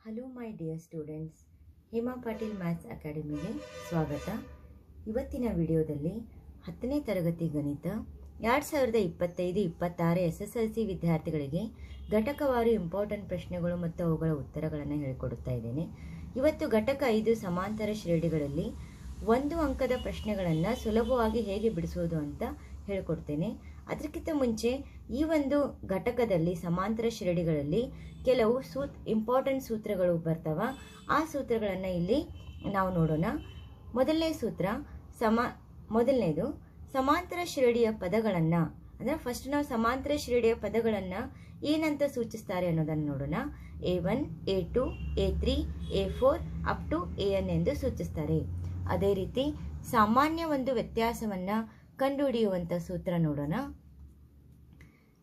Hello my dear students, Hema Patil maths ಅಕಾಡೆಮಿಗೆ ಸ್ವಾಗತ. ಇವತ್ತಿನ ವಿಡಿಯೋದಲ್ಲಿ 10ನೇ ತರಗತಿ ಗಣಿತ 2025-26 SSLC ವಿದ್ಯಾರ್ಥಿಗಳಿಗೆ ಘಟಕವಾರು ಇಂಪಾರ್ಟೆಂಟ್ ಪ್ರಶ್ನೆಗಳು ಮತ್ತು ಅವುಗಳ ಉತ್ತರಗಳನ್ನು ಹೇಳಿಕೊಡುತ್ತಾ ಇದ್ದೇನೆ. ಇವತ್ತು ಘಟಕ 5 ಸಮಾಂತರ ಶ್ರೇಣಿಗಳಲ್ಲಿ 1 ಅಂಕದ ಪ್ರಶ್ನೆಗಳನ್ನು ಸುಲಭವಾಗಿ ಹೇಗೆ ಬಿಡಿಸೋದು ಅಂತ ಹೇಳಿಕೊಡ್ತೇನೆ. ಅದಕ್ಕಿಂತ ಮುಂಚೆ ಈ ಒಂದು ಘಟಕದಲ್ಲಿ ಸಮಾಂತರ ಶ್ರೇಣಿಗಳಲ್ಲಿ ಕೆಲವು ಇಂಪಾರ್ಟೆಂಟ್ ಸೂತ್ರಗಳು ಬರ್ತಾವ. ಆ ಸೂತ್ರಗಳನ್ನು ಇಲ್ಲಿ ನಾವು ನೋಡೋಣ. ಮೊದಲನೇ ಸೂತ್ರ ಮೊದಲನೇದು ಸಮಾಂತರ ಶ್ರೇಣಿಯ ಪದಗಳನ್ನು, ಅಂದರೆ ಫಸ್ಟ್ ನಾವು ಸಮಾಂತರ ಶ್ರೇಣಿಯ ಪದಗಳನ್ನು ಏನಂತ ಸೂಚಿಸ್ತಾರೆ ಅನ್ನೋದನ್ನು ನೋಡೋಣ. A1, A2, A3, A4 up to AN ಎಂದು ಸೂಚಿಸ್ತಾರೆ. ಅದೇ ರೀತಿ ಸಾಮಾನ್ಯ ಒಂದು ವ್ಯತ್ಯಾಸವನ್ನು ಕಂಡುಹಿಡಿಯುವಂಥ ಸೂತ್ರ ನೋಡೋಣ.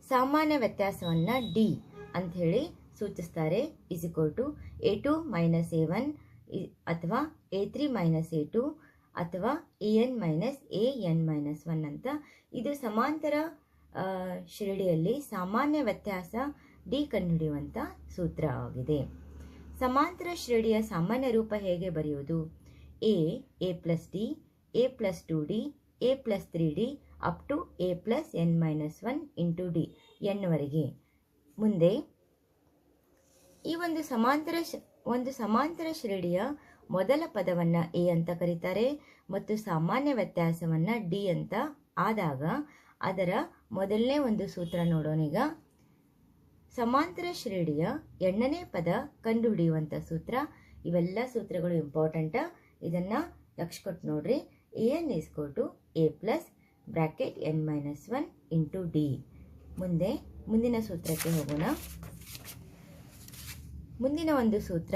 ಸಾಮಾನ್ಯ ವ್ಯತ್ಯಾಸವನ್ನು ಡಿ ಅಂತ ಹೇಳಿ ಸೂಚಿಸ್ತಾರೆ. A2 ಮೈನಸ್ A1 ಅಥವಾ A3 ಮೈನಸ್ A2 ಅಥವಾ AN ಮೈನಸ್ AN-1 ಅಂತ. ಇದು ಸಮಾಂತರ ಶ್ರೇಣಿಯಲ್ಲಿ ಸಾಮಾನ್ಯ ವ್ಯತ್ಯಾಸ ಡಿ ಕಂಡುಹಿಡಿಯುವಂಥ ಸೂತ್ರ ಆಗಿದೆ. ಸಮಾಂತರ ಶ್ರೇಣಿಯ ಸಾಮಾನ್ಯ ರೂಪ ಹೇಗೆ ಬರೆಯುವುದು? A plus d, A plus 2D, A plus 3D up to A plus N-1 into d ಎನ್ವರೆಗೆ. ಮುಂದೆ ಈ ಒಂದು ಸಮಾಂತರ ಶ್ರೇಣಿಯ ಮೊದಲ ಪದವನ್ನು ಎ ಅಂತ ಕರೀತಾರೆ ಮತ್ತು ಸಾಮಾನ್ಯ ವ್ಯತ್ಯಾಸವನ್ನು ಡಿ ಅಂತ ಆದಾಗ ಅದರ ಮೊದಲನೇ ಒಂದು ಸೂತ್ರ ನೋಡೋಣ. ಈಗ ಸಮಾಂತರ ಶ್ರೇಣಿಯ ಎಣ್ಣನೇ ಪದ ಕಂಡುಹಿಡಿಯುವಂಥ ಸೂತ್ರ. ಇವೆಲ್ಲ ಸೂತ್ರಗಳು ಇಂಪಾರ್ಟೆಂಟ್, ಇದನ್ನು ಲಕ್ಷ ಕೊಟ್ಟು ನೋಡ್ರಿ. AN A plus bracket N-1 into D. ಮುಂದಿನ ಸೂತ್ರಕ್ಕೆ ಹೋಗೋಣ. ಮುಂದಿನ ಒಂದು ಸೂತ್ರ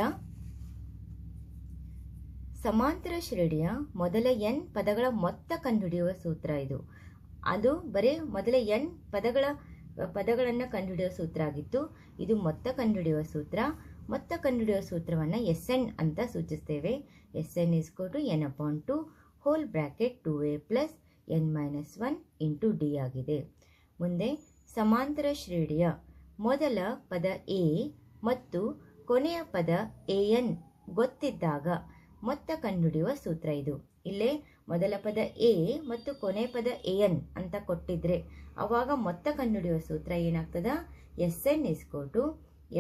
ಸಮಾಂತರ ಶ್ರೇಣಿಯ ಮೊದಲ n ಪದಗಳ ಮೊತ್ತ ಕಂಡುಹಿಡಿಯುವ ಸೂತ್ರ. ಅದು ಬರೀ ಮೊದಲ n ಪದಗಳನ್ನು ಕಂಡುಹಿಡಿಯುವ ಸೂತ್ರ ಆಗಿತ್ತು. ಇದು ಮೊತ್ತ ಕಂಡುಹಿಡಿಯುವ ಸೂತ್ರ. ಮೊತ್ತ ಕಂಡುಹಿಡಿಯುವ ಸೂತ್ರವನ್ನು SN ಅಂತ ಸೂಚಿಸ್ತೇವೆ. SN N/2 whole bracket 2A plus N-1 into d ಆಗಿದೆ. ಮುಂದೆ ಸಮಾಂತರ ಶ್ರೇಣಿಯ ಮೊದಲ ಪದ A ಮತ್ತು ಕೊನೆಯ ಪದ AN ಗೊತ್ತಿದ್ದಾಗ ಮೊತ್ತ ಕಂಡುಹಿಡಿಯುವ ಸೂತ್ರ ಇದು. ಇಲ್ಲೇ ಮೊದಲ ಪದ A ಮತ್ತು ಕೊನೆಯ ಪದ AN ಅಂತ ಕೊಟ್ಟಿದ್ರೆ ಅವಾಗ ಮೊತ್ತ ಕಂಡುಹಿಡಿಯುವ ಸೂತ್ರ ಏನಾಗ್ತದ? SN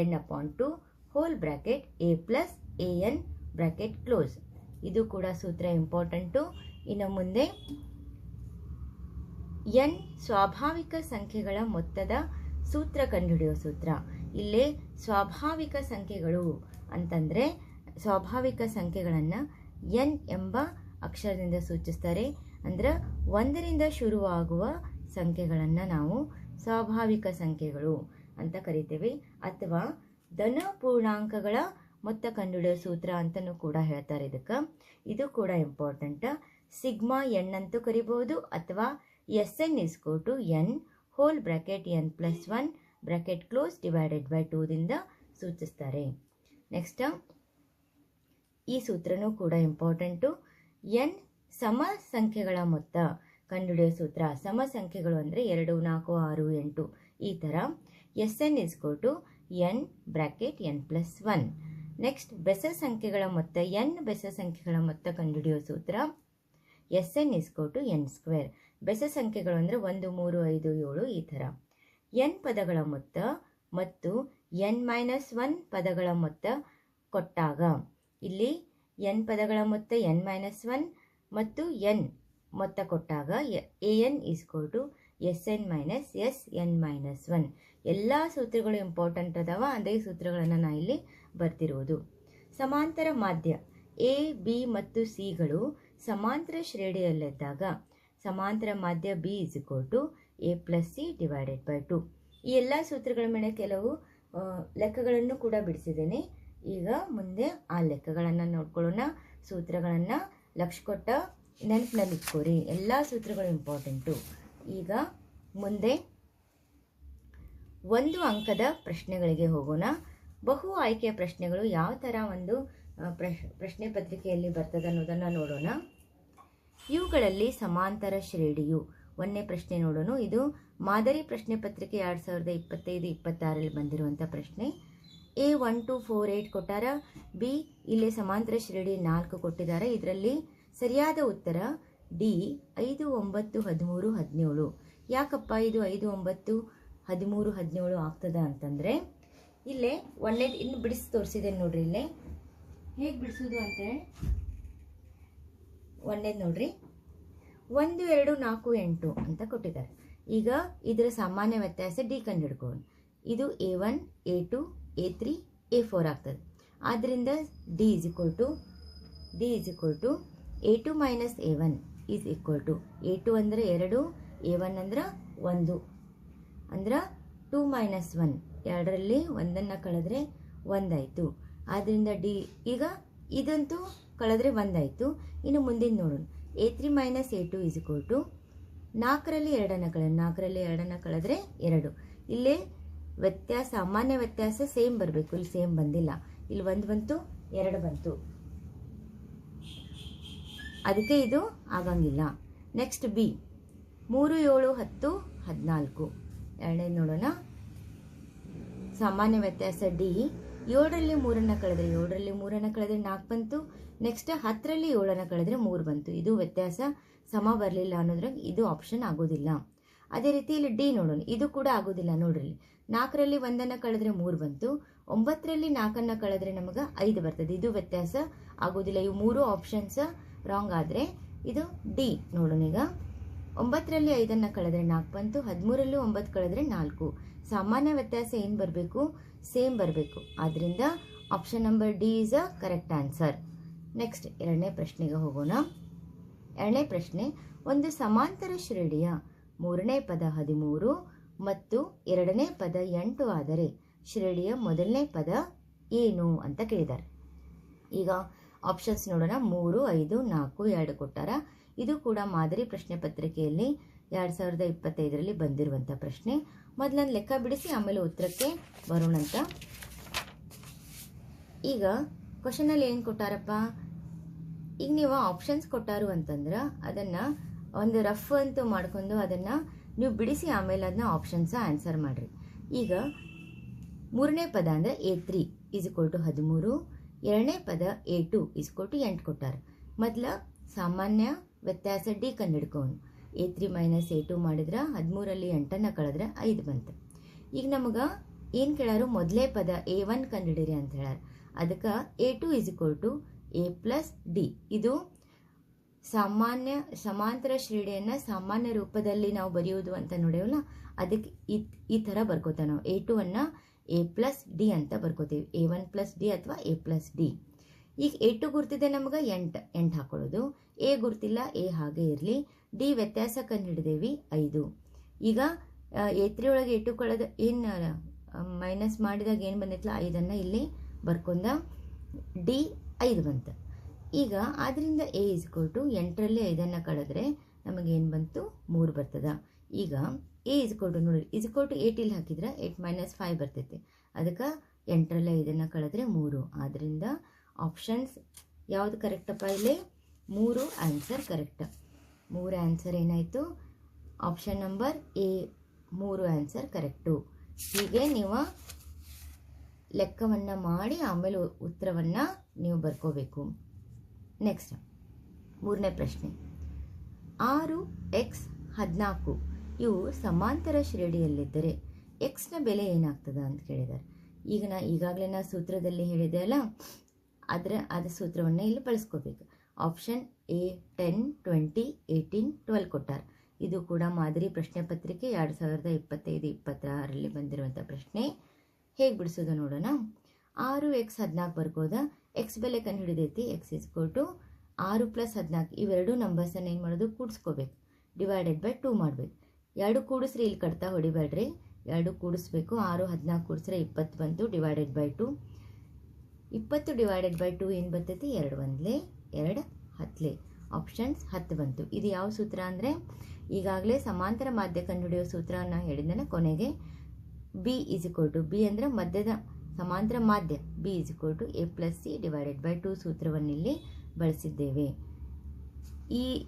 N/2 whole bracket A plus AN bracket close. ಇದು ಕೂಡ ಸೂತ್ರ ಇಂಪಾರ್ಟೆಂಟು. ಇನ್ನು ಮುಂದೆ n ಸ್ವಾಭಾವಿಕ ಸಂಖ್ಯೆಗಳ ಮೊತ್ತದ ಸೂತ್ರ ಕಂಡುಹಿಡಿಯುವ ಸೂತ್ರ. ಇಲ್ಲೇ ಸ್ವಾಭಾವಿಕ ಸಂಖ್ಯೆಗಳು ಅಂತಂದರೆ ಸ್ವಾಭಾವಿಕ ಸಂಖ್ಯೆಗಳನ್ನು n ಎಂಬ ಅಕ್ಷರದಿಂದ ಸೂಚಿಸ್ತಾರೆ. ಅಂದ್ರೆ 1ರಿಂದ ಶುರುವಾಗುವ ಸಂಖ್ಯೆಗಳನ್ನು ನಾವು ಸ್ವಾಭಾವಿಕ ಸಂಖ್ಯೆಗಳು ಅಂತ ಕರಿತೇವೆ. ಅಥವಾ ಧನ ಪೂರ್ಣಾಂಕಗಳ ಮೊತ್ತ ಕಂಡುಹಿಡಿಯುವ ಸೂತ್ರ ಅಂತಲೂ ಕೂಡ ಹೇಳ್ತಾರೆ ಇದಕ್ಕೆ. ಇದು ಕೂಡ ಇಂಪಾರ್ಟೆಂಟ್. ಸಿಗ್ಮಾ n ಅಂತೂ ಕರಿಬಹುದು ಅಥವಾ SN N whole bracket N+1 bracket close divided by 2 ದಿಂದ ಸೂಚಿಸ್ತಾರೆ. ನೆಕ್ಸ್ಟ್ ಈ ಸೂತ್ರನೂ ಕೂಡ ಇಂಪಾರ್ಟೆಂಟು. n ಸಮ ಸಂಖ್ಯೆಗಳ ಮೊತ್ತ ಕಂಡುಹಿಡಿಯುವ ಸೂತ್ರ. ಸಮ ಸಂಖ್ಯೆಗಳು ಅಂದರೆ 2, 4, 6, 8 ಈ ಥರ. SN N bracket N+1. Next ಬೆಸ ಸಂಖ್ಯೆಗಳ ಮೊತ್ತ, n ಬೆಸ ಸಂಖ್ಯೆಗಳ ಮೊತ್ತ ಕಂಡುಹಿಡಿಯುವ ಸೂತ್ರ SN N². ಬೆಸ ಸಂಖ್ಯೆಗಳು ಅಂದರೆ 1, 3, 5, 7 ಈ ಥರ. n ಪದಗಳ ಮೊತ್ತ ಮತ್ತು N-1 ಪದಗಳ ಮೊತ್ತ ಕೊಟ್ಟಾಗ ಇಲ್ಲಿ n ಪದಗಳ ಮೊತ್ತ N-1 ಮತ್ತು n ಮೊತ್ತ ಕೊಟ್ಟಾಗ AN SN N-1. ಎಲ್ಲ ಸೂತ್ರಗಳು ಇಂಪಾರ್ಟೆಂಟ್ ಅದಾವ. ಅದೇ ಸೂತ್ರಗಳನ್ನು ನಾನು ಇಲ್ಲಿ ಬರ್ತಿರುವುದು. ಸಮಾಂತರ ಮಾಧ್ಯ A, B ಮತ್ತು Cಗಳು ಸಮಾಂತರ ಶ್ರೇಣಿಯಲ್ಲಿದ್ದಾಗ ಸಮಾಂತರ ಮಾಧ್ಯ B A plus C divided by 2. ಈ ಎಲ್ಲ ಸೂತ್ರಗಳ ಮೇಲೆ ಕೆಲವು ಲೆಕ್ಕಗಳನ್ನು ಕೂಡ ಬಿಡಿಸಿದ್ದೇನೆ. ಈಗ ಮುಂದೆ ಆ ಲೆಕ್ಕಗಳನ್ನು ನೋಡ್ಕೊಳ್ಳೋಣ. ಸೂತ್ರಗಳನ್ನು ಲಕ್ಷ ಕೊಟ್ಟ ನೆನಪಿನಲ್ಲಿ ಇಟ್ಕೋರಿ. ಎಲ್ಲ ಸೂತ್ರಗಳು ಇಂಪಾರ್ಟೆಂಟು. ಈಗ ಮುಂದೆ 1 ಅಂಕದ ಪ್ರಶ್ನೆಗಳಿಗೆ ಹೋಗೋಣ. ಬಹು ಆಯ್ಕೆಯ ಪ್ರಶ್ನೆಗಳು ಯಾವ ಥರ ಒಂದು ಪ್ರಶ್ನೆ ಪತ್ರಿಕೆಯಲ್ಲಿ ಬರ್ತದೆ ಅನ್ನೋದನ್ನು ನೋಡೋಣ. ಇವುಗಳಲ್ಲಿ ಸಮಾಂತರ ಶ್ರೇಣಿಯು, ಒಂದನೇ ಪ್ರಶ್ನೆ ನೋಡೋಣ. ಇದು ಮಾದರಿ ಪ್ರಶ್ನೆ ಪತ್ರಿಕೆ 2025-26 ಬಂದಿರುವಂಥ ಪ್ರಶ್ನೆ. A 1 2 4 8 ಕೊಟ್ಟಾರ. ಬಿ ಇಲ್ಲಿ ಸಮಾಂತರ ಶ್ರೇಣಿ 4 ಕೊಟ್ಟಿದ್ದಾರೆ. ಇದರಲ್ಲಿ ಸರಿಯಾದ ಉತ್ತರ ಡಿ 5 9 13 17. ಯಾಕಪ್ಪ ಇದು 5 9 13 17 ಆಗ್ತದ ಅಂತಂದರೆ ಇಲ್ಲೇ ಒಂದೇದು ಇನ್ನು ಬಿಡಿಸಿ ತೋರಿಸಿದೆ ನೋಡ್ರಿ. ಇಲ್ಲೇ ಹೇಗೆ ಬಿಡಿಸೋದು ಅಂತೇಳಿ ಒಂದೇದು ನೋಡ್ರಿ 1 2 4 8 ಅಂತ ಕೊಟ್ಟಿದ್ದಾರೆ. ಈಗ ಇದರ ಸಾಮಾನ್ಯ ವ್ಯತ್ಯಾಸ ಡಿ ಕಂಡು ಹಿಡ್ಕೊಂಡು ಇದು A1 A2 A3 A4 ಆಗ್ತದೆ. ಆದ್ದರಿಂದ d is equal to A2 minus A1 is equal to A2 ಅಂದರೆ 2 A1 ಅಂದ್ರೆ 1 ಅಂದ್ರೆ 2 ಮೈನಸ್ 1 2ರಲ್ಲಿ 1 ಕಳೆದ್ರೆ 1 ಆಯಿತು. ಆದ್ದರಿಂದ ಡಿ ಈಗ ಇದಂತೂ ಕಳೆದ್ರೆ 1 ಆಯಿತು. ಇನ್ನು ಮುಂದಿನ ನೋಡೋಣ. A3 minus A2 is equal to 4ರಲ್ಲಿ 2 ಕಳೆದ್ರೆ 2. ಇಲ್ಲೇ ವ್ಯತ್ಯಾಸ ಸಾಮಾನ್ಯ ವ್ಯತ್ಯಾಸ ಸೇಮ್ ಬರಬೇಕು. ಇಲ್ಲಿ ಸೇಮ್ ಬಂದಿಲ್ಲ. ಇಲ್ಲಿ 1 ಬಂತು 2 ಬಂತು, ಅದಕ್ಕೆ ಇದು ಆಗಂಗಿಲ್ಲ. Next B 3 7 10 14. ಎರಡನೇದು ನೋಡೋಣ. ಸಾಮಾನ್ಯ ವ್ಯತ್ಯಾಸ ಡಿ 7ರಲ್ಲಿ 3 ಕಳೆದ್ರೆ 4 ಬಂತು. ನೆಕ್ಸ್ಟ್ 10ರಲ್ಲಿ 7 ಕಳೆದ್ರೆ 3 ಬಂತು. ಇದು ವ್ಯತ್ಯಾಸ ಸಮ ಬರಲಿಲ್ಲ ಅನ್ನೋದ್ರಾಗ ಇದು ಆಪ್ಷನ್ ಆಗೋದಿಲ್ಲ. ಅದೇ ರೀತಿ ಇಲ್ಲಿ ಡಿ ನೋಡೋಣ. ಇದು ಕೂಡ ಆಗೋದಿಲ್ಲ ನೋಡ್ರಿ. 4ರಲ್ಲಿ 1 ಕಳೆದ್ರೆ 3 ಬಂತು. 9ರಲ್ಲಿ 4 ಕಳೆದ್ರೆ ನಮಗೆ 5 ಬರ್ತದೆ. ಇದು ವ್ಯತ್ಯಾಸ ಆಗೋದಿಲ್ಲ. ಇವು 3 ಆಪ್ಷನ್ಸ್ ರಾಂಗ್ ಆದರೆ ಇದು ಡಿ ನೋಡೋಣ. ಈಗ 9ರಲ್ಲಿ 5 ಕಳೆದ್ರೆ 4 ಬಂತು. 13ರಲ್ಲಿ 9 ಕಳೆದ್ರೆ 4. ಸಾಮಾನ್ಯ ವ್ಯತ್ಯಾಸ ಏನು ಬರಬೇಕು? ಸೇಮ್ ಬರಬೇಕು. ಆದ್ದರಿಂದ option number D is a correct answer. Next ಎರಡನೇ ಪ್ರಶ್ನೆಗೆ ಹೋಗೋಣ. ಎರಡನೇ ಪ್ರಶ್ನೆ, ಒಂದು ಸಮಾಂತರ ಶ್ರೇಣಿಯ 3ನೇ ಪದ 13 ಮತ್ತು 2ನೇ ಪದ 8 ಆದರೆ ಶ್ರೇಣಿಯ ಮೊದಲನೇ ಪದ ಏನು ಅಂತ ಕೇಳಿದ್ದಾರೆ. ಈಗ ಆಪ್ಷನ್ಸ್ ನೋಡೋಣ. 3 5 4 2 ಕೊಟ್ಟಾರ. ಇದು ಕೂಡ ಮಾದರಿ ಪ್ರಶ್ನೆ ಪತ್ರಿಕೆಯಲ್ಲಿ 2025ರಲ್ಲಿ ಬಂದಿರುವಂಥ ಪ್ರಶ್ನೆ. ಮೊದಲೊಂದು ಲೆಕ್ಕ ಬಿಡಿಸಿ ಆಮೇಲೆ ಉತ್ತರಕ್ಕೆ ಬರೋಣಂತ. ಈಗ ಕ್ವಶನಲ್ಲಿ ಏನು ಕೊಟ್ಟಾರಪ್ಪ? ಈಗ ನೀವು ಆಪ್ಷನ್ಸ್ ಕೊಟ್ಟಾರು ಅಂತಂದ್ರೆ ಅದನ್ನು ಒಂದು ರಫ್ ಅಂತೂ ಮಾಡ್ಕೊಂಡು ಅದನ್ನು ನೀವು ಬಿಡಿಸಿ ಆಮೇಲೆ ಅದನ್ನ ಆಪ್ಷನ್ಸ ಆನ್ಸರ್ ಮಾಡಿರಿ. ಈಗ 3ನೇ ಪದ ಅಂದರೆ A3 ಈಸ್ ಈಕ್ವಲ್ ಟು 13, 2ನೇ ಪದ A2 ಈಸ್ ಈಕ್ವಲ್ ಟು 8 ಕೊಟ್ಟಾರ. ಮೊದಲ ಸಾಮಾನ್ಯ ವ್ಯತ್ಯಾಸ ಡಿ ಕಂಡು ಹಿಡ್ಕೊಂಡು A3 ಮೈನಸ್ A2 ಮಾಡಿದ್ರೆ 13ರಲ್ಲಿ 8 ಕಳೆದ್ರೆ 5 ಬಂತು. ಈಗ ನಮಗೆ ಏನು ಕೇಳಾರು? ಮೊದಲೇ ಪದ A1 ಕಂಡುಹಿಡಿರಿ ಅಂತ ಹೇಳ್ಯಾರ. ಅದಕ್ಕೆ A2 is equal to A plus d. ಇದು ಸಮಾಂತರ ಶ್ರೇಣಿಯನ್ನು ಸಾಮಾನ್ಯ ರೂಪದಲ್ಲಿ ನಾವು ಬರೆಯೋದು ಅಂತ ನೋಡೇವಲ್ಲ, ಅದಕ್ಕೆ ಈ ಥರ ಬರ್ಕೋತೇವೆ ನಾವು. A2 ಅನ್ನು A ಪ್ಲಸ್ ಡಿ ಅಂತ ಬರ್ಕೋತೀವಿ. A1 ಪ್ಲಸ್ ಡಿ ಅಥವಾ A ಪ್ಲಸ್ ಡಿ. ಈಗ A2 ಗುರ್ತಿದೆ ನಮಗೆ 8 ಹಾಕೊಳ್ಳೋದು. A ಗುರ್ತಿಲ್ಲ, A ಹಾಗೆ ಇರಲಿ. ಡಿ ವ್ಯತ್ಯಾಸ ಕಂಡು ಹಿಡಿದೇವಿ 5. ಈಗ A3 ಒಳಗೆ A2 ಕಳೆದ ಏನು ಮೈನಸ್ ಮಾಡಿದಾಗ ಏನು ಬಂದಿತ್ತಲ್ಲ 5 ಇಲ್ಲಿ ಬರ್ಕೊಂಡ ಡಿ 5 ಬಂತು. ಈಗ ಆದ್ದರಿಂದ A ಇಸ್ ಈಕ್ವಲ್ ಟು 8ರಲ್ಲಿ 5 ಕಳೆದ್ರೆ ನಮಗೇನು ಬಂತು? 3 ಬರ್ತದ. ಈಗ A ಇಸ್ ಈಕ್ವಲ್ ಟು ನೋಡಿ ಇಸ್ ಈಕ್ವಲ್ ಟು 8 ಇಲ್ಲಿ ಹಾಕಿದ್ರೆ 8 ಮೈನಸ್ 5 ಬರ್ತೈತಿ. ಅದಕ್ಕೆ 8ರಲ್ಲಿ 5 ಕಳೆದ್ರೆ 3. ಆದ್ದರಿಂದ ಆಪ್ಷನ್ಸ್ ಯಾವುದು ಕರೆಕ್ಟಪ್ಪ? ಇಲ್ಲಿ 3 ಆನ್ಸರ್ ಕರೆಕ್ಟ್. 3 ಆನ್ಸರ್ ಏನಾಯಿತು? Option number A 3 answer correct. ಹೀಗೆ ನೀವು ಲೆಕ್ಕವನ್ನು ಮಾಡಿ ಆಮೇಲೆ ಉತ್ತರವನ್ನು ನೀವು ಬರ್ಕೋಬೇಕು. ನೆಕ್ಸ್ಟ್ 3ನೇ ಪ್ರಶ್ನೆ, 6x 14 ಇವು ಸಮಾಂತರ ಶ್ರೇಣಿಯಲ್ಲಿದ್ದರೆ ಎಕ್ಸ್ನ ಬೆಲೆ ಏನಾಗ್ತದ ಅಂತ ಕೇಳಿದ್ದಾರೆ. ಈಗ ಈಗಾಗಲೇ ನಾ ಸೂತ್ರದಲ್ಲಿ ಹೇಳಿದೆ ಅಲ್ಲ, ಅದ ಸೂತ್ರವನ್ನು ಇಲ್ಲಿ ಬಳಸ್ಕೋಬೇಕು. ಆಪ್ಷನ್ A 10 20 18 12 ಕೊಟ್ಟಾರ. ಇದು ಕೂಡ ಮಾದರಿ ಪ್ರಶ್ನೆ ಪತ್ರಿಕೆ 2025-26ರಲ್ಲಿ ಬಂದಿರುವಂಥ ಪ್ರಶ್ನೆ. ಹೇಗೆ ಬಿಡಿಸೋದು ನೋಡೋಣ. 6x 14 ಬರ್ಕೋದ. ಎಕ್ಸ್ ಬೆಲೆ ಕಂಡು ಹಿಡಿದೈತಿ. X is equal to 6 plus 14 ಇವೆರಡು ನಂಬರ್ಸನ್ನು ಏನು ಮಾಡೋದು? ಕೂಡಿಸ್ಕೋಬೇಕು. ಡಿವೈಡೆಡ್ ಬೈ 2 ಮಾಡಬೇಕು. 2 ಕೂಡಿಸ್ರಿ, ಇಲ್ಲಿ ಕಟ್ತಾ ಹೊಡಿಬೇಡ್ರಿ. 2 ಕೂಡಿಸ್ಬೇಕು. 6 14 ಕೂಡಿಸ್ರೆ 20 ಬಂತು. Divided by 2. 20 ಡಿವೈಡೆಡ್ ಬೈ 2 ಏನು ಬರ್ತೈತಿ? 2 1 2 10. ಆಪ್ಷನ್ಸ್ 10 ಬಂತು. ಇದು ಯಾವ ಸೂತ್ರ ಅಂದರೆ ಈಗಾಗಲೇ ಸಮಾಂತರ ಮಾಧ್ಯ ಕಂಡುಹಿಡಿಯೋ ಸೂತ್ರವನ್ನು ಹೇಳಿದ್ದೇನೆ. ಕೊನೆಗೆ b is equal to b ಅಂದರೆ ಮಧ್ಯದ ಸಮಾಂತರ ಮಾಧ್ಯ. B is equal to A plus c divided by 2 ಸೂತ್ರವನ್ನು ಇಲ್ಲಿ ಬಳಸಿದ್ದೇವೆ.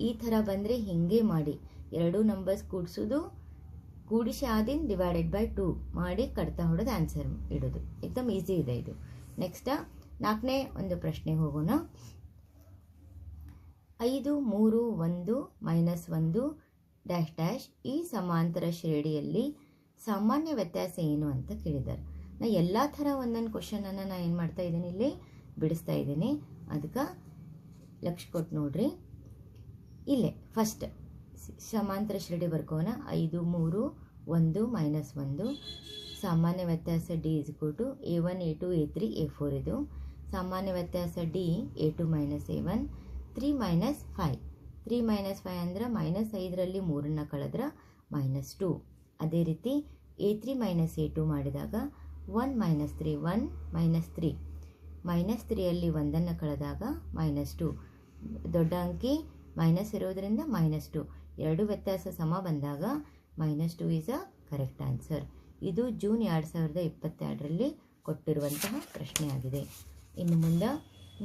ಈ ಥರ ಬಂದರೆ ಹೀಗೆ ಮಾಡಿ 2 ನಂಬರ್ಸ್ ಕೂಡಿಸಿ ಆದಿನ್ ಡಿವೈಡೆಡ್ ಬೈ 2 ಮಾಡಿ ಕಡ್ತಾ ಹೊಡೆದು ಆನ್ಸರ್ ಇಡೋದು. ಏಕದಮ್ ಈಸಿ ಇದೆ ಇದು. ನೆಕ್ಸ್ಟ್ 4ನೇ ಒಂದು ಪ್ರಶ್ನೆಗೆ ಹೋಗೋಣ. 5, 3, 1, -1 ಡ್ಯಾಶ್ ಡ್ಯಾಶ್ ಈ ಸಮಾಂತರ ಶ್ರೇಣಿಯಲ್ಲಿ ಸಾಮಾನ್ಯ ವ್ಯತ್ಯಾಸ ಏನು ಅಂತ ಕೇಳಿದ್ದಾರೆ. ನಾ ಎಲ್ಲ ಥರ ಒಂದೊಂದು ಕ್ವಶನನ್ನು ನಾನು ಏನು ಮಾಡ್ತಾ ಇದ್ದೀನಿ, ಇಲ್ಲಿ ಬಿಡಿಸ್ತಾ ಇದ್ದೀನಿ. ಅದಕ್ಕೆ ಲಕ್ಷ ಕೊಟ್ಟು ನೋಡ್ರಿ. ಇಲ್ಲೇ ಫಸ್ಟ್ ಸಮಾಂತರ ಶ್ರೇಣಿ ಬರ್ಕೋಣ. 5, 3, 1, -1 ಸಾಮಾನ್ಯ ವ್ಯತ್ಯಾಸ D = A1, A2, A3, A4 ಇದು. ಸಾಮಾನ್ಯ ವ್ಯತ್ಯಾಸ D A2 - A1 3 - 5. 3 - 5 ಅಂದ್ರೆ -5ರಲ್ಲಿ 3ನ್ನು ಕಳೆದ್ರೆ -2. ಅದೇ ರೀತಿ A3 - A2 ಮಾಡಿದಾಗ 1 - 3 1 - 3 -3ಯಲ್ಲಿ 1ನ್ನು ಕಳೆದಾಗ -2. ದೊಡ್ಡ ಅಂಕಿ ಮೈನಸ್ ಇರೋದ್ರಿಂದ -2. ಎರಡು ವ್ಯತ್ಯಾಸ ಸಮ ಬಂದಾಗ -2 ಈಸ್ ಅ ಕರೆಕ್ಟ್ ಆನ್ಸರ್. ಇದು ಜೂನ್ 2022ರಲ್ಲಿ ಕೊಟ್ಟಿರುವಂತಹ ಪ್ರಶ್ನೆ ಆಗಿದೆ. ಇನ್ನು ಮುಂದೆ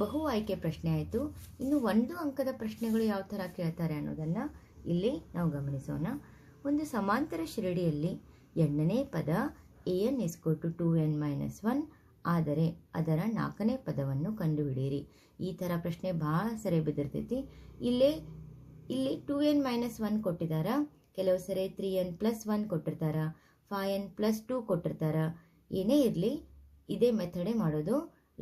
ಬಹು ಆಯ್ಕೆ ಪ್ರಶ್ನೆ ಆಯಿತು. ಇನ್ನು 1 ಅಂಕದ ಪ್ರಶ್ನೆಗಳು ಯಾವ ಥರ ಕೇಳ್ತಾರೆ ಅನ್ನೋದನ್ನು ಇಲ್ಲಿ ನಾವು ಗಮನಿಸೋಣ. ಒಂದು ಸಮಾಂತರ ಶ್ರೇಣಿಯಲ್ಲಿ ಎಣ್ಣನೇ ಪದ an = 2n - 1 ಆದರೆ ಅದರ 4ನೇ ಪದವನ್ನು ಕಂಡುಹಿಡಿಯಿರಿ. ಈ ಥರ ಪ್ರಶ್ನೆ ಭಾಳ ಸರಿ ಬಿದ್ದಿರ್ತೈತಿ. ಇಲ್ಲಿ 2n - 1 ಕೊಟ್ಟಿದ್ದಾರೆ, ಕೆಲವು ಸರಿ 3n + 1 ಕೊಟ್ಟಿರ್ತಾರೆ, 5n + 2 ಕೊಟ್ಟಿರ್ತಾರೆ. ಏನೇ ಇರಲಿ ಇದೇ ಮೆಥಡೇ ಮಾಡೋದು,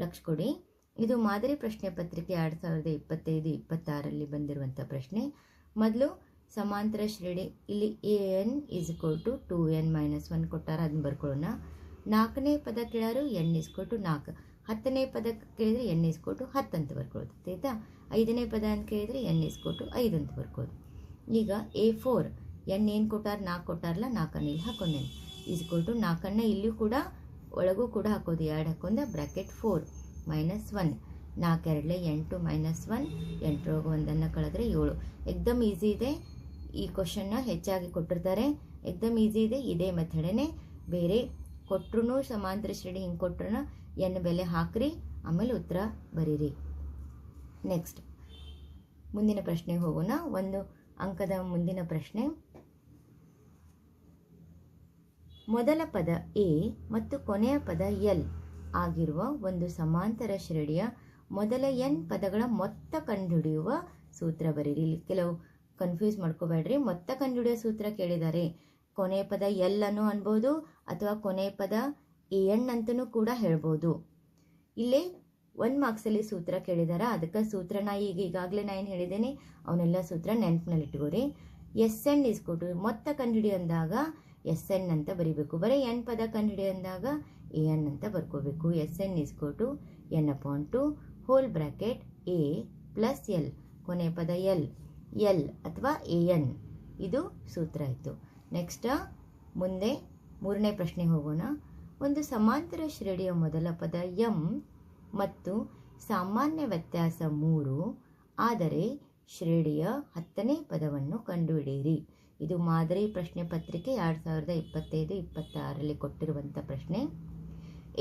ಲಕ್ಷ ಕೊಡಿ. ಇದು ಮಾದರಿ ಪ್ರಶ್ನೆ ಪತ್ರಿಕೆ 2025-26ರಲ್ಲಿ ಬಂದಿರುವಂಥ ಪ್ರಶ್ನೆ. ಮೊದಲು ಸಮಾಂತರ ಶ್ರೇಣಿ ಇಲ್ಲಿ an = 2n - 1 ಕೊಟ್ಟಾರ, ಅದನ್ನ ಬರ್ಕೊಳ್ಳೋಣ. 4ನೇ ಪದ ಕೇಳಾರು n = 4. 10ನೇ ಪದ ಕೇಳಿದರೆ n = 10 ಅಂತ ಬರ್ಕೊಳ್ಳೋದು. ಆಯ್ತಾ? 5ನೇ ಪದ ಅಂತ ಕೇಳಿದರೆ n = 5 ಅಂತ ಬರ್ಕೊಳ್ಳೋದು. ಈಗ A4 n ಏನು ಕೊಟ್ಟಾರ, 4 ಕೊಟ್ಟಾರಲ್ಲ, 4 ಇಲ್ಲಿ ಹಾಕೊಂಡೇನೆ = 4 ಇಲ್ಲಿಯೂ ಕೂಡ ಒಳಗೂ ಕೂಡ ಹಾಕೋದು, 2 ಹಾಕೊಂಡ ಬ್ರ್ಯಾಕೆಟ್ 4 - 1 4 2 8 -1 8ರೊಳಗೆ 1ನ್ನು ಕಳೆದ್ರೆ 7. ಎಕ್ದಮ್ ಈಸಿ ಇದೆ. ಈ ಕ್ವಶನ್ನ ಹೆಚ್ಚಾಗಿ ಕೊಟ್ಟಿರ್ತಾರೆ, ಎಕ್ದಮ್ ಈಸಿ ಇದೆ. ಇದೇ ಮೆಥಡೇನೆ, ಬೇರೆ ಕೊಟ್ಟರು ಸಮಾಂತರ ಶ್ರೇಣಿ ಹಿಂಗೆ ಕೊಟ್ಟರು n ಬೆಲೆ ಹಾಕ್ರಿ, ಆಮೇಲೆ ಉತ್ತರ ಬರೀರಿ. ನೆಕ್ಸ್ಟ್ ಮುಂದಿನ ಪ್ರಶ್ನೆಗೆ ಹೋಗೋಣ. 1 ಅಂಕದ ಮುಂದಿನ ಪ್ರಶ್ನೆ. ಮೊದಲ ಪದ A ಮತ್ತು ಕೊನೆಯ ಪದ L ಆಗಿರುವ ಒಂದು ಸಮಾಂತರ ಶ್ರೇಣಿಯ ಮೊದಲ n ಪದಗಳ ಮೊತ್ತ ಕಂಡುಹಿಡಿಯುವ ಸೂತ್ರ ಬರೀರಿ. ಇಲ್ಲಿ ಕೆಲವು ಕನ್ಫ್ಯೂಸ್ ಮಾಡ್ಕೋಬೇಡ್ರಿ. ಮೊತ್ತ ಕಂಡುಹಿಡಿಯೋ ಸೂತ್ರ ಕೇಳಿದ್ದಾರೆ. ಕೊನೆಯ ಪದ L ಅನ್ನು ಅನ್ಬೋದು, ಅಥವಾ ಕೊನೆಯ ಪದ an ಅಂತನೂ ಕೂಡ ಹೇಳ್ಬೋದು. ಇಲ್ಲೇ 1 ಮಾರ್ಕ್ಸಲ್ಲಿ ಸೂತ್ರ ಕೇಳಿದಾರ, ಅದಕ್ಕೆ ಸೂತ್ರ ಈಗಾಗಲೇ ನಾನು ಏನು ಹೇಳಿದ್ದೇನೆ ಅವನ್ನೆಲ್ಲ ಸೂತ್ರ ನೆನಪಿನಲ್ಲಿ ಇಟ್ಕೋರಿ. Sn = ಮೊತ್ತ ಕಂಡುಹಿಡಿಯೋ ಅಂದಾಗ Sn ಅಂತ ಬರೀಬೇಕು. ಬರೀ n ಪದ ಕಂಡುಹಿಡಿಯೋ ಅಂದಾಗ an ಅಂತ ಬರ್ಕೋಬೇಕು. Sn = n/2 whole bracket A + L, ಕೊನೆಯ ಪದ L ಅಥವಾ an, ಇದು ಸೂತ್ರ ಆಯಿತು. ನೆಕ್ಸ್ಟ್ ಮುಂದೆ 3ನೇ ಪ್ರಶ್ನೆಗೆ ಹೋಗೋಣ. ಒಂದು ಸಮಾಂತರ ಶ್ರೇಣಿಯ ಮೊದಲ ಪದ m ಮತ್ತು ಸಾಮಾನ್ಯ ವ್ಯತ್ಯಾಸ 3 ಆದರೆ ಶ್ರೇಣಿಯ 10ನೇ ಪದವನ್ನು ಕಂಡುಹಿಡಿಯಿರಿ. ಇದು ಮಾದರಿ ಪ್ರಶ್ನೆ ಪತ್ರಿಕೆ 2025-26ರಲ್ಲಿ ಕೊಟ್ಟಿರುವಂಥ ಪ್ರಶ್ನೆ.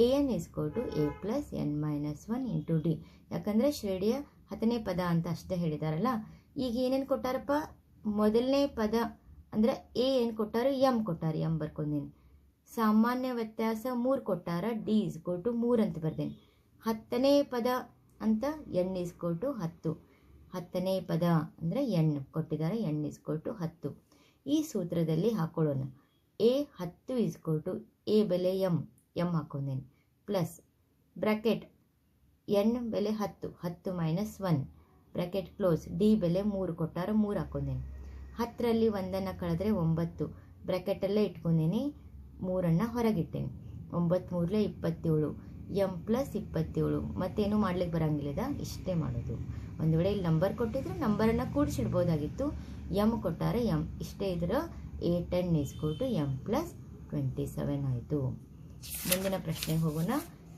an = a + n - 1 × d. ಯಾಕಂದರೆ ಶ್ರೇಣಿಯ 10ನೇ ಪದ ಅಂತ ಅಷ್ಟೇ ಹೇಳಿದಾರಲ್ಲ. ಈಗ ಏನೇನು ಕೊಟ್ಟಾರಪ್ಪ, ಮೊದಲನೇ ಪದ ಅಂದರೆ a ಏನು ಕೊಟ್ಟಾರ, m ಕೊಟ್ಟಾರ, m ಬರ್ಕೊಂಡೇನೆ. ಸಾಮಾನ್ಯ ವ್ಯತ್ಯಾಸ 3 ಕೊಟ್ಟಾರ, d = 3 ಅಂತ ಬರ್ದೇನೆ. 10ನೇ ಪದ ಅಂತ n = 10. 10ನೇ ಪದ ಅಂದರೆ n ಕೊಟ್ಟಿದ್ದಾರೆ, n = 10. ಈ ಸೂತ್ರದಲ್ಲಿ ಹಾಕೊಳ್ಳೋಣ. a 10 = a ಬೆಲೆ m ಹಾಕೊಂಡೇನೆ, ಪ್ಲಸ್ ಬ್ರ್ಯಾಕೆಟ್ n ಬೆಲೆ 10 10 - 1 ಬ್ರ್ಯಾಕೆಟ್ ಕ್ಲೋಸ್, d ಬೆಲೆ 3 ಕೊಟ್ಟಾರ, 3 ಹಾಕೊಂಡೇನೆ. 10ರಲ್ಲಿ 1ನ್ನು ಕಳೆದ್ರೆ 9 ಬ್ರ್ಯಾಕೆಟಲ್ಲೇ ಇಟ್ಕೊಂಡೇನೆ, 3ನ್ನು ಹೊರಗಿಟ್ಟೇನೆ. 9 × 3 = 27, m + 27. ಮತ್ತೇನು ಮಾಡ್ಲಿಕ್ಕೆ ಬರಂಗಿಲ್ಲ, ಇಷ್ಟೇ ಮಾಡೋದು. ಒಂದು ವೇಳೆ ಇಲ್ಲಿ ನಂಬರ್ ಕೊಟ್ಟಿದ್ರೆ ನಂಬರನ್ನು ಕೂಡಿಸಿಡ್ಬೋದಾಗಿತ್ತು. m ಕೊಟ್ಟಾರೆ m, ಇಷ್ಟೇ ಇದ್ರೆ a10 = m + 27 ಆಯಿತು. ಮುಂದಿನ ಪ್ರಶ್ನೆಗೆ ಹೋಗೋಣ.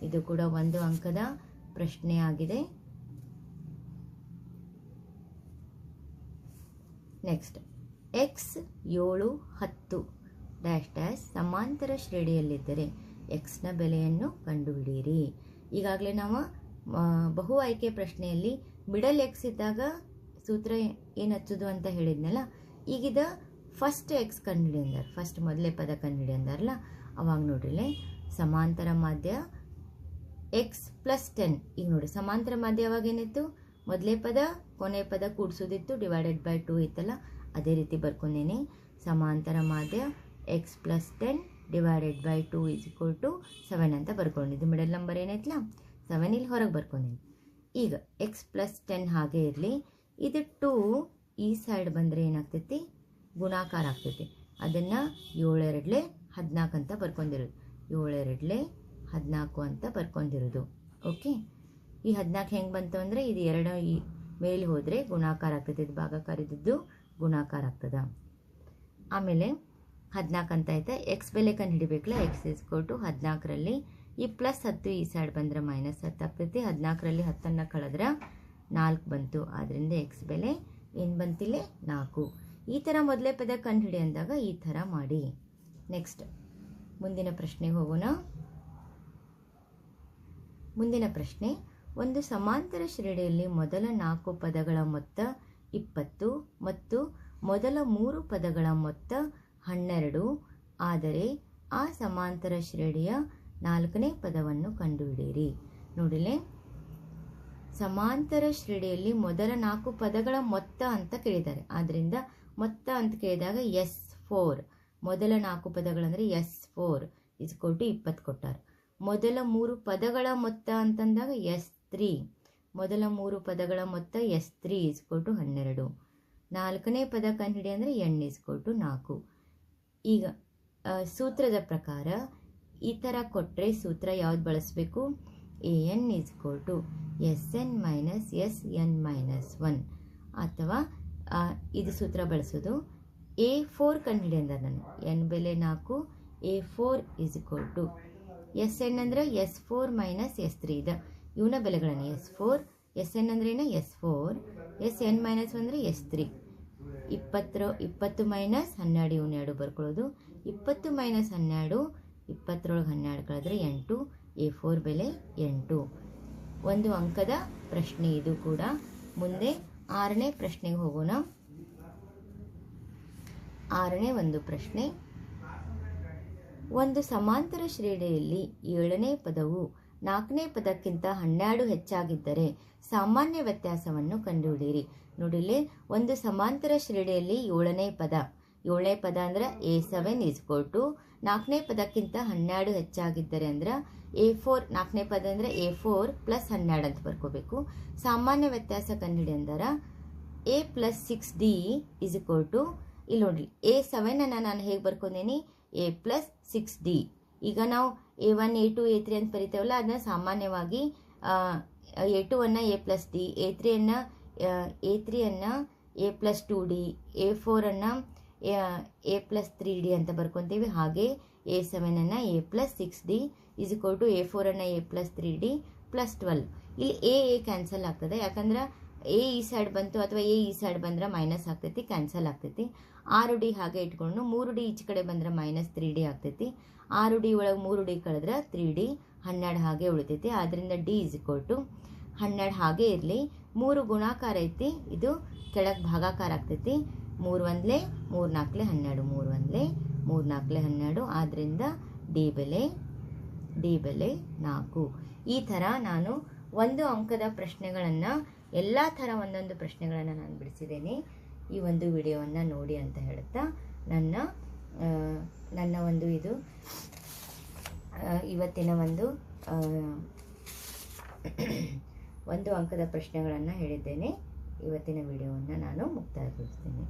ಇದು ಕೂಡ 1 ಅಂಕದ ಪ್ರಶ್ನೆ ಆಗಿದೆ. ನೆಕ್ಸ್ಟ್ x 7 10 ಡ್ಯಾಶ್ ಡ್ಯಾಶ್ ಸಮಾಂತರ ಶ್ರೇಣಿಯಲ್ಲಿದ್ದರೆ ಎಕ್ಸ್ನ ಬೆಲೆಯನ್ನು ಕಂಡುಹಿಡಿಯಿರಿ. ಈಗಾಗಲೇ ನಾವು ಬಹು ಆಯ್ಕೆ ಪ್ರಶ್ನೆಯಲ್ಲಿ ಮಿಡಲ್ ಎಕ್ಸ್ ಇದ್ದಾಗ ಸೂತ್ರ ಏನು ಹಚ್ಚೋದು ಅಂತ ಹೇಳಿದ್ನಲ್ಲ. ಈಗಿದ ಫಸ್ಟ್ ಎಕ್ಸ್ ಕಂಡುಹಿಡಿ ಅಂದಾರ, ಫಸ್ಟ್ ಮೊದಲೇ ಪದ ಕಂಡುಹಿಡಿ ಅಂದಾರಲ್ಲ, ಅವಾಗ ನೋಡ್ರಿ ಸಮಾಂತರ ಮಾಧ್ಯ ಎಕ್ಸ್ ಪ್ಲಸ್ 10. ಈಗ ನೋಡಿ ಸಮಾಂತರ ಮಾಧ್ಯ ಅವಾಗ ಏನಿತ್ತು, ಮೊದಲೇ ಪದ ಕೊನೆ ಪದ ಕೂಡಿಸೋದಿತ್ತು, ಡಿವೈಡೆಡ್ ಬೈ 2 ಇತ್ತಲ್ಲ, ಅದೇ ರೀತಿ ಬರ್ಕೊಂಡೇನೆ. ಸಮಾಂತರ ಮಾಧ್ಯ ಎಕ್ಸ್ ಪ್ಲಸ್ 10 ಡಿವೈಡೆಡ್ ಬೈ 2 = 7 ಅಂತ ಬರ್ಕೊಂಡಿದ್ದು. ಮಿಡಲ್ ನಂಬರ್ ಏನೈತಲ್ಲ 7 ಇಲ್ಲಿ ಹೊರಗೆ ಬರ್ಕೊಂಡಿನಿ. ಈಗ ಎಕ್ಸ್ ಪ್ಲಸ್ 10 ಹಾಗೆ ಇರಲಿ. ಇದು 2 ಈ ಸೈಡ್ ಬಂದರೆ ಏನಾಗ್ತೈತಿ, ಗುಣಾಕಾರ ಆಗ್ತೈತಿ. ಅದನ್ನು 7 2 14 ಅಂತ ಬರ್ಕೊಂಡಿರೋದು, 7 2 14 ಅಂತ ಬರ್ಕೊಂಡಿರೋದು. ಓಕೆ, ಈ 14 ಹೆಂಗೆ ಬಂತು ಅಂದರೆ ಇದು 2 ಈ ಮೇಲೆ ಹೋದರೆ ಗುಣಾಕಾರ ಆಗ್ತೈತಿ, ಇದು ಭಾಗಾಕಾರ ಇದ್ದದ್ದು ಗುಣಾಕಾರ ಆಗ್ತದ. ಆಮೇಲೆ 14 ಅಂತ ಆಯ್ತಾ. ಎಕ್ಸ್ ಬೆಲೆ ಕಂಡು ಹಿಡಿಬೇಕಲ್ಲ, ಎಕ್ಸ್ = 14ರಲ್ಲಿ ಈ ಪ್ಲಸ್ 10 ಈ ಸೈಡ್ ಬಂದರೆ ಮೈನಸ್ 10 ಆಗ್ತೈತಿ. 14ರಲ್ಲಿ 10ನ್ನು ಕಳೆದ್ರೆ 4 ಬಂತು, ಆದ್ದರಿಂದ ಎಕ್ಸ್ ಬೆಲೆ ಏನು ಬಂತಿಲ್ಲ 4. ಈ ಥರ ಮೊದಲೇ ಪದ ಕಂಡು ಹಿಡಿ ಅಂದಾಗ ಈ ಥರ ಮಾಡಿ. ನೆಕ್ಸ್ಟ್ ಮುಂದಿನ ಪ್ರಶ್ನೆಗೆ ಹೋಗೋಣ. ಮುಂದಿನ ಪ್ರಶ್ನೆ, ಒಂದು ಸಮಾಂತರ ಶ್ರೇಣಿಯಲ್ಲಿ ಮೊದಲ 4 ಪದಗಳ ಮೊತ್ತ 20 ಮತ್ತು ಮೊದಲ 3 ಪದಗಳ ಮೊತ್ತ 12. ಆದರೆ ಆ ಸಮಾಂತರ ಶ್ರೇಣಿಯ 4ನೇ ಪದವನ್ನು ಕಂಡುಹಿಡಿಯಿರಿ. ನೋಡಿಲೆ, ಸಮಾಂತರ ಶ್ರೇಣಿಯಲ್ಲಿ ಮೊದಲ 4 ಪದಗಳ ಮೊತ್ತ ಅಂತ ಕೇಳಿದ್ದಾರೆ. ಆದ್ದರಿಂದ ಮೊತ್ತ ಅಂತ ಕೇಳಿದಾಗ S4, ಮೊದಲ 4 ಪದಗಳಂದರೆ S4 = 20 ಕೊಟ್ಟಾರೆ. ಮೊದಲ 3 ಪದಗಳ ಮೊತ್ತ ಅಂತಂದಾಗ S3, ಮೊದಲ 3 ಪದಗಳ ಮೊತ್ತ S3 = 12. 4ನೇ ಪದ ಕಂಡುಹಿಡಿ ಅಂದರೆ n = 4. ಈಗ ಸೂತ್ರದ ಪ್ರಕಾರ ಈ ಥರ ಕೊಟ್ಟರೆ ಸೂತ್ರ ಯಾವ್ದು ಬಳಸಬೇಕು, an = Sn - Sn - 1, ಅಥವಾ ಇದು ಸೂತ್ರ ಬಳಸೋದು. A4 ಕಂಡುಹಿಡಿ ಅಂದ್ರೆ ನಾನು n ಬೆಲೆ 4, A4 = Sn ಅಂದರೆ S4 - S3 ಇದೆ, ಇವನ ಬೆಲೆಗಳನ್ನು S4, Sn ಅಂದ್ರೆ ಏನು S4, Sn - 1 ಅಂದರೆ S3. 20 - 12 ಇವನು 2 ಬರ್ಕೊಳ್ಳೋದು. 20 - 12, 20ರೊಳಗೆ 12 ಕಳೆದ್ರೆ 8, A4 ಬೆಲೆ 8. 1 ಅಂಕದ ಪ್ರಶ್ನೆ ಇದು ಕೂಡ. ಮುಂದೆ 6ನೇ ಪ್ರಶ್ನೆಗೆ ಹೋಗೋಣ. 6ನೇ ಒಂದು ಪ್ರಶ್ನೆ, ಒಂದು ಸಮಾಂತರ ಶ್ರೇಣಿಯಲ್ಲಿ 7ನೇ ಪದವು 4ನೇ ಪದಕ್ಕಿಂತ 12 ಹೆಚ್ಚಾಗಿದ್ದರೆ ಸಾಮಾನ್ಯ ವ್ಯತ್ಯಾಸವನ್ನು ಕಂಡುಹಿಡಿಯಿರಿ. ನೋಡಿಲ್ಲಿ, ಒಂದು ಸಮಾಂತರ ಶ್ರೇಣಿಯಲ್ಲಿ 7ನೇ ಪದ ಅಂದ್ರೆ A7 = 4ನೇ ಪದಕ್ಕಿಂತ 12 ಹೆಚ್ಚಾಗಿದ್ದರೆ ಅಂದ್ರೆ A4, 4ನೇ ಪದ ಅಂದರೆ A4 + 12 ಅಂತ ಬರ್ಕೋಬೇಕು. ಸಾಮಾನ್ಯ ವ್ಯತ್ಯಾಸ ಕಂಡುಹಿಡಿ ಅಂದರೆ A + 6D = ಇಲ್ಲಿ ನೋಡ್ರಿ, A7 ಅನ್ನು ನಾನು ಹೇಗೆ ಬರ್ಕೊಂಡೇನಿ, A + 6D. ಈಗ ನಾವು A1, A2, A3 ಅಂತ ಬರಿತೇವಲ್ಲ, ಅದನ್ನ ಸಾಮಾನ್ಯವಾಗಿ A2ಅನ್ನು A + D, A3ಅನ್ನು A + 2D, A4ಅನ್ನು A + 3D ಅಂತ ಬರ್ಕೊತೀವಿ. ಹಾಗೆ A7ಅನ್ನು A + 6D = A4ಅನ್ನು A + 3D + 12. ಇಲ್ಲಿ A ಕ್ಯಾನ್ಸಲ್ ಆಗ್ತದೆ, ಯಾಕಂದ್ರೆ A ಈ ಸೈಡ್ ಬಂತು ಅಥವಾ A ಈ ಸೈಡ್ ಬಂದ್ರೆ ಮೈನಸ್ ಆಗ್ತೈತಿ, ಕ್ಯಾನ್ಸಲ್ ಆಗ್ತೈತಿ. 6D ಹಾಗೆ ಇಟ್ಕೊಂಡು 3D ಈಚೆ ಕಡೆ ಬಂದ್ರೆ -3D ಆಗ್ತೈತಿ. 6D ಒಳಗೆ 3D ಕಳೆದ್ರೆ 3D, 12 ಹಾಗೆ ಉಳಿತೈತಿ. ಆದ್ದರಿಂದ D = 12 ಹಾಗೆ ಇರಲಿ. 3 ಗುಣಾಕಾರ ಐತಿ, ಇದು ಕೆಳಗೆ ಭಾಗಾಕಾರ ಆಗ್ತೈತಿ. 3 1 3 4 12, 3 1 3 4 12. ಆದ್ದರಿಂದ D ಬೆಲೆ 4. ಈ ಥರ ನಾನು 1 ಅಂಕದ ಪ್ರಶ್ನೆಗಳನ್ನು ಎಲ್ಲ ಥರ ಒಂದೊಂದು ಪ್ರಶ್ನೆಗಳನ್ನು ನಾನು ಬಿಡಿಸಿದ್ದೇನೆ. ಈ ಒಂದು ವಿಡಿಯೋವನ್ನು ನೋಡಿ ಅಂತ ಹೇಳ್ತಾ ನನ್ನ ಒಂದು ಇದು ಇವತ್ತಿನ ಒಂದು 1 ಅಂಕದ ಪ್ರಶ್ನೆಗಳನ್ನು ಹೇಳಿದ್ದೇನೆ. ಇವತ್ತಿನ ವಿಡಿಯೋವನ್ನು ನಾನು ಮುಕ್ತಾಯಗೊಳಿಸ್ತೀನಿ.